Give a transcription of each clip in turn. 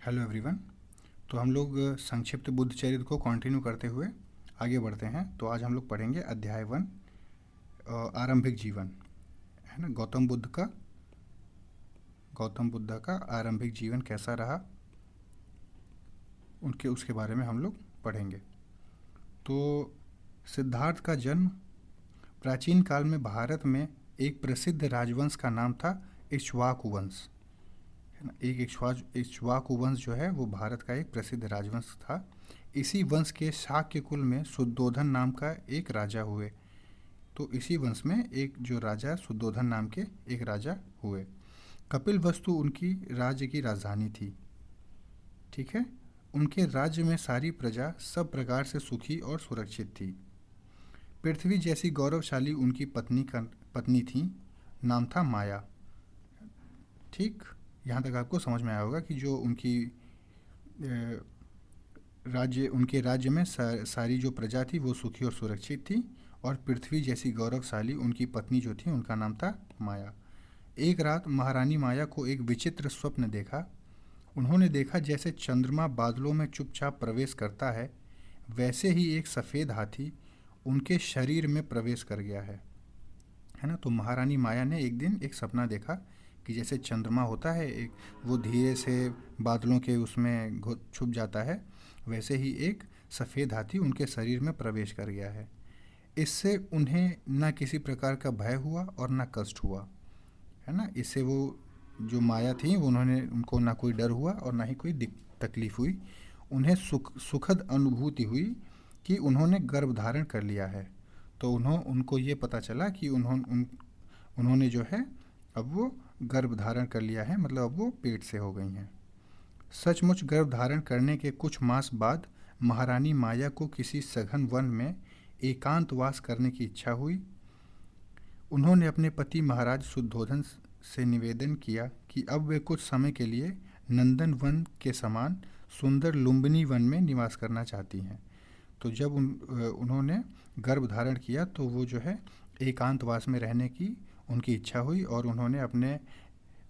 Hello everyone. तो हम लोग संक्षिप्त बुद्ध चरित्र को कंटिन्यू करते हुए आगे बढ़ते हैं। तो आज हम लोग पढ़ेंगे अध्याय 1, आरंभिक जीवन, है ना। गौतम बुद्ध का आरंभिक जीवन कैसा रहा, उनके उसके बारे में हम लोग पढ़ेंगे। तो सिद्धार्थ का जन्म प्राचीन काल में भारत में एक प्रसिद्ध राजवंश का नाम था इक्ष्वाकु वंश, है ना। इक्ष्वाकु वंश जो है वो भारत का एक प्रसिद्ध राजवंश था। इसी वंश के शाक्य कुल में शुद्धोधन नाम का एक राजा हुए। तो इसी वंश में एक जो राजा शुद्धोधन नाम के एक राजा हुए। कपिल वस्तु उनकी राज्य की राजधानी थी। ठीक है। उनके राज्य में सारी प्रजा सब प्रकार से सुखी और सुरक्षित थी। पृथ्वी जैसी गौरवशाली उनकी पत्नी थी, नाम था माया। ठीक, यहाँ तक आपको समझ में आया होगा कि जो उनके राज्य में सारी जो प्रजा थी वो सुखी और सुरक्षित थी, और पृथ्वी जैसी गौरवशाली उनकी पत्नी जो थी उनका नाम था माया। एक रात महारानी माया को एक विचित्र स्वप्न देखा। उन्होंने देखा जैसे चंद्रमा बादलों में चुपचाप प्रवेश करता है, वैसे ही एक सफ़ेद हाथी उनके शरीर में प्रवेश कर गया है ना। तो महारानी माया ने एक दिन एक सपना देखा कि जैसे चंद्रमा होता है एक, वो धीरे से बादलों के उसमें छुप जाता है, वैसे ही एक सफ़ेद हाथी उनके शरीर में प्रवेश कर गया है। इससे उन्हें न किसी प्रकार का भय हुआ और न कष्ट हुआ, है ना। इससे वो जो माया थी उनको ना कोई डर हुआ और ना ही कोई तकलीफ हुई। उन्हें सुखद अनुभूति हुई कि उन्होंने गर्भ धारण कर लिया है। तो उनको ये पता चला कि उन्होंने जो है अब वो गर्भ धारण कर लिया है, मतलब अब वो पेट से हो गई हैं। सचमुच गर्भ धारण करने के कुछ मास बाद महारानी माया को किसी सघन वन में एकांतवास करने की इच्छा हुई। उन्होंने अपने पति महाराज शुद्धोधन से निवेदन किया कि अब वे कुछ समय के लिए नंदन वन के समान सुंदर लुम्बिनी वन में निवास करना चाहती हैं। तो जब उन्होंने गर्भ धारण किया तो वो जो है एकांतवास में रहने की उनकी इच्छा हुई, और उन्होंने अपने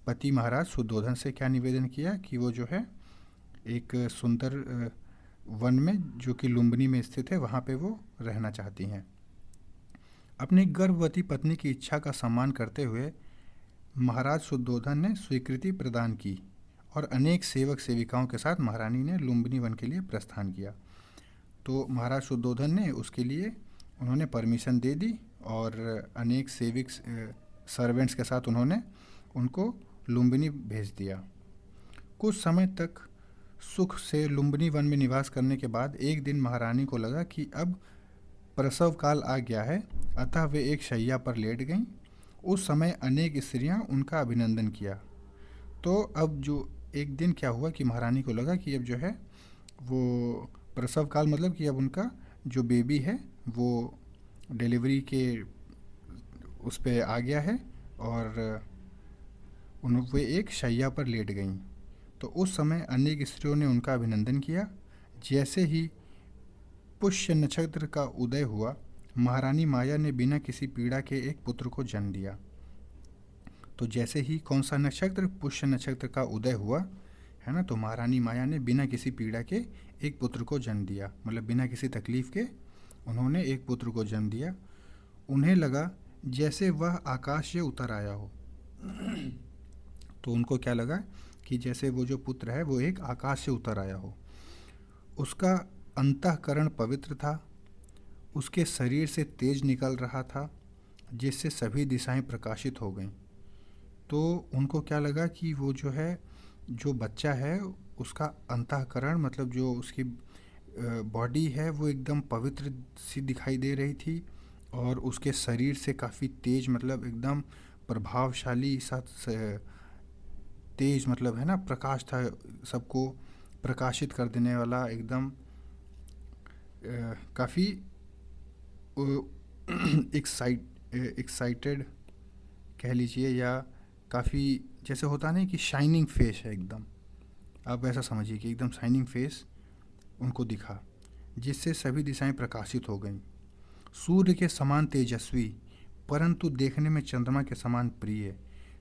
पति महाराज शुद्धोधन से क्या निवेदन किया कि वो जो है एक सुंदर वन में जो कि लुम्बिनी में स्थित है वहाँ पे वो रहना चाहती हैं। अपनी गर्भवती पत्नी की इच्छा का सम्मान करते हुए महाराज शुद्धोधन ने स्वीकृति प्रदान की, और अनेक सेवक सेविकाओं के साथ महारानी ने लुम्बिनी वन के लिए प्रस्थान किया। तो महाराज शुद्धोधन ने उसके लिए उन्होंने परमिशन दे दी, और अनेक सेविक सर्वेंट्स के साथ उन्होंने उनको लुम्बिनी भेज दिया। कुछ समय तक सुख से लुम्बिनी वन में निवास करने के बाद एक दिन महारानी को लगा कि अब प्रसव काल आ गया है, अतः वे एक शैया पर लेट गईं। उस समय अनेक स्त्रियां उनका अभिनंदन किया। तो अब जो एक दिन क्या हुआ कि महारानी को लगा कि अब जो है वो प्रसव काल, मतलब कि अब उनका जो बेबी है वो डिलीवरी के उस पर आ गया है, और वे एक शैया पर लेट गईं। तो उस समय अनेक स्त्रियों ने उनका अभिनंदन किया। जैसे ही पुष्य नक्षत्र का उदय हुआ, महारानी माया ने बिना किसी पीड़ा के एक पुत्र को जन्म दिया। तो जैसे ही कौन सा नक्षत्र, पुष्य नक्षत्र का उदय हुआ, है ना, तो महारानी माया ने बिना किसी पीड़ा के एक पुत्र को जन्म दिया, मतलब बिना किसी तकलीफ के उन्होंने एक पुत्र को जन्म दिया। उन्हें लगा जैसे वह आकाश से उतर आया हो। तो उनको क्या लगा कि जैसे वो जो पुत्र है वो एक आकाश से उतर आया हो। उसका अंतःकरण पवित्र था, उसके शरीर से तेज निकल रहा था, जिससे सभी दिशाएं प्रकाशित हो गईं। तो उनको क्या लगा कि वो जो है जो बच्चा है उसका अंतःकरण, मतलब जो उसकी बॉडी है वो एकदम पवित्र सी दिखाई दे रही थी, और उसके शरीर से काफ़ी तेज, मतलब एकदम प्रभावशाली सा तेज, मतलब है ना, प्रकाश था, सबको प्रकाशित कर देने वाला, एकदम काफ़ी एक्साइटेड कह लीजिए, या काफ़ी जैसे होता नहीं कि शाइनिंग फेस है एकदम, आप ऐसा समझिए कि एकदम शाइनिंग फेस उनको दिखा, जिससे सभी दिशाएं प्रकाशित हो गईं। सूर्य के समान तेजस्वी, परंतु देखने में चंद्रमा के समान प्रिय,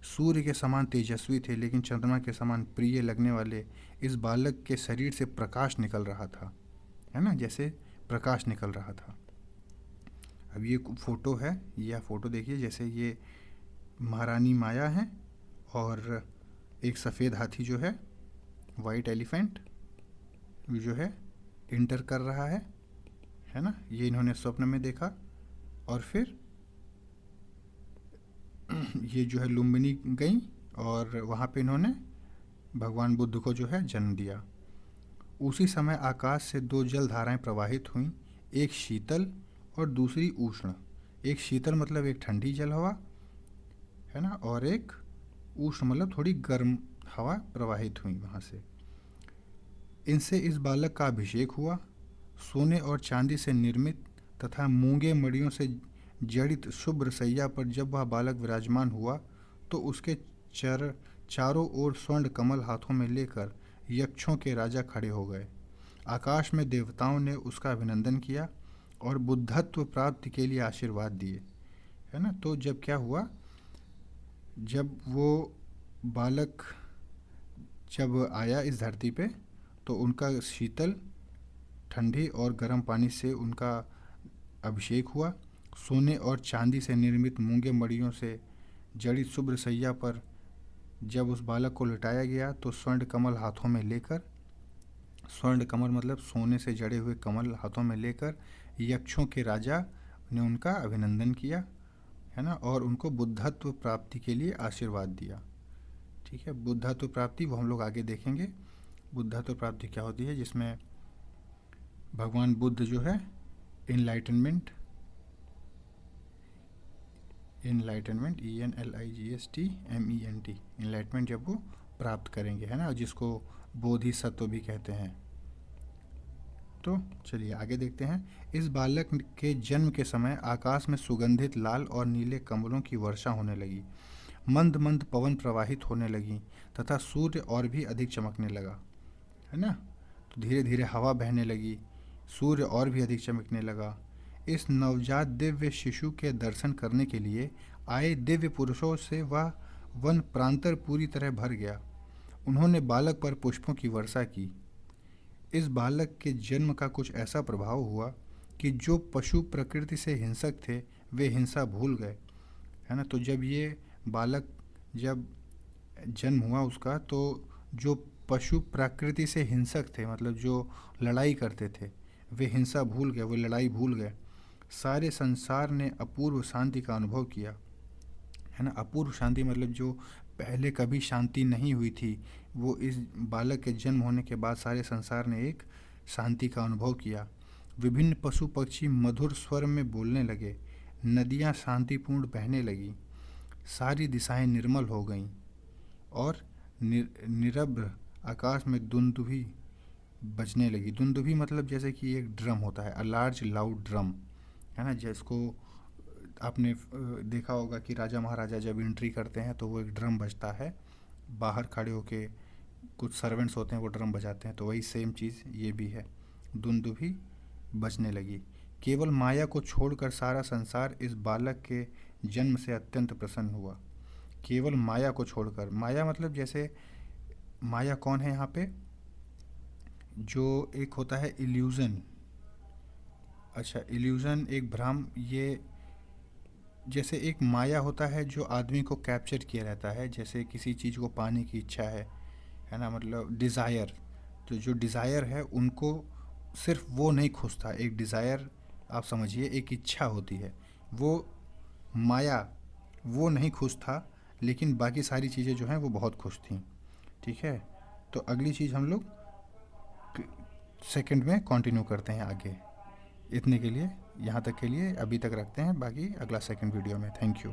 सूर्य के समान तेजस्वी थे, लेकिन चंद्रमा के समान प्रिय लगने वाले इस बालक के शरीर से प्रकाश निकल रहा था, है ना, जैसे प्रकाश निकल रहा था। अब ये फ़ोटो है, यह फ़ोटो देखिए, जैसे ये महारानी माया है और एक सफ़ेद हाथी जो है, वाइट एलिफेंट, जो है इंटर कर रहा है ना, ये इन्होंने स्वप्न में देखा। और फिर ये जो है लुम्बिनी गई और वहाँ पे इन्होंने भगवान बुद्ध को जो है जन्म दिया। उसी समय आकाश से दो जल धाराएं प्रवाहित हुईं, एक शीतल और दूसरी उष्ण। एक शीतल मतलब एक ठंडी जल हवा, है ना, और एक उष्ण मतलब थोड़ी गर्म हवा प्रवाहित हुई वहाँ से। इनसे इस बालक का अभिषेक हुआ। सोने और चांदी से निर्मित तथा मूंगे मड़ियों से जड़ित शुभ्र सैया पर जब वह बालक विराजमान हुआ तो उसके चारों ओर स्वर्ण कमल हाथों में लेकर यक्षों के राजा खड़े हो गए। आकाश में देवताओं ने उसका अभिनंदन किया और बुद्धत्व प्राप्ति के लिए आशीर्वाद दिए, है ना। तो जब क्या हुआ, जब वो बालक जब आया इस धरती पे तो उनका शीतल, ठंडी और गर्म पानी से उनका अभिषेक हुआ। सोने और चांदी से निर्मित मूंगे मड़ियों से जड़ित शुभ्र सैया पर जब उस बालक को लिटाया गया तो स्वर्ण कमल हाथों में लेकर, स्वर्ण कमल मतलब सोने से जड़े हुए कमल हाथों में लेकर यक्षों के राजा ने उनका अभिनंदन किया, है ना, और उनको बुद्धत्व प्राप्ति के लिए आशीर्वाद दिया। ठीक है, बुद्धत्व प्राप्ति वो हम लोग आगे देखेंगे। बुद्धत्व प्राप्ति क्या होती है, जिसमें भगवान बुद्ध जो है इनलाइटनमेंट ENLIGHTMENT इनलाइटमेंट जब वो प्राप्त करेंगे, है ना, जिसको बोधिसत्व भी कहते हैं। तो चलिए आगे देखते हैं। इस बालक के जन्म के समय आकाश में सुगंधित लाल और नीले कमलों की वर्षा होने लगी। मंद मंद पवन प्रवाहित होने लगी तथा सूर्य और भी अधिक चमकने लगा, है ना। तो धीरे धीरे हवा बहने लगी, सूर्य और भी अधिक चमकने लगा। इस नवजात दिव्य शिशु के दर्शन करने के लिए आए दिव्य पुरुषों से वह वन प्रांतर पूरी तरह भर गया। उन्होंने बालक पर पुष्पों की वर्षा की। इस बालक के जन्म का कुछ ऐसा प्रभाव हुआ कि जो पशु प्रकृति से हिंसक थे वे हिंसा भूल गए, है ना। तो जब ये बालक जब जन्म हुआ उसका, तो जो पशु प्रकृति से हिंसक थे, मतलब जो लड़ाई करते थे, वे हिंसा भूल गए, वे लड़ाई भूल गए। सारे संसार ने अपूर्व शांति का अनुभव किया, है ना। अपूर्व शांति मतलब जो पहले कभी शांति नहीं हुई थी, वो इस बालक के जन्म होने के बाद सारे संसार ने एक शांति का अनुभव किया। विभिन्न पशु पक्षी मधुर स्वर में बोलने लगे, नदियाँ शांतिपूर्ण बहने लगीं, सारी दिशाएं निर्मल हो गईं और निरभ्र आकाश में दुंदुभी बजने लगी। दुंदुभी मतलब जैसे कि एक ड्रम होता है, अ लार्ज लाउड ड्रम, है ना, जिसको आपने देखा होगा कि राजा महाराजा जब एंट्री करते हैं तो वो एक ड्रम बजता है, बाहर खड़े होके कुछ सर्वेंट्स होते हैं वो ड्रम बजाते हैं, तो वही सेम चीज़ ये भी है। दुंदुभी बजने लगी। केवल माया को छोड़कर सारा संसार इस बालक के जन्म से अत्यंत प्रसन्न हुआ। केवल माया को छोड़कर, माया मतलब जैसे माया कौन है यहाँ पे, जो एक होता है इल्यूज़न। अच्छा, इल्यूज़न एक भ्रम, ये जैसे एक माया होता है जो आदमी को कैप्चर किया रहता है, जैसे किसी चीज़ को पाने की इच्छा है ना, मतलब डिज़ायर। तो जो डिज़ायर है उनको सिर्फ वो नहीं खुशता, एक डिज़ायर आप समझिए एक इच्छा होती है, वो माया वो नहीं खुश था, लेकिन बाकी सारी चीज़ें जो हैं वो बहुत खुश थीं। ठीक है, तो अगली चीज़ हम लोग सेकंड में कंटिन्यू करते हैं आगे। इतने के लिए, यहाँ तक के लिए अभी तक रखते हैं, बाकी अगला सेकंड वीडियो में। Thank you.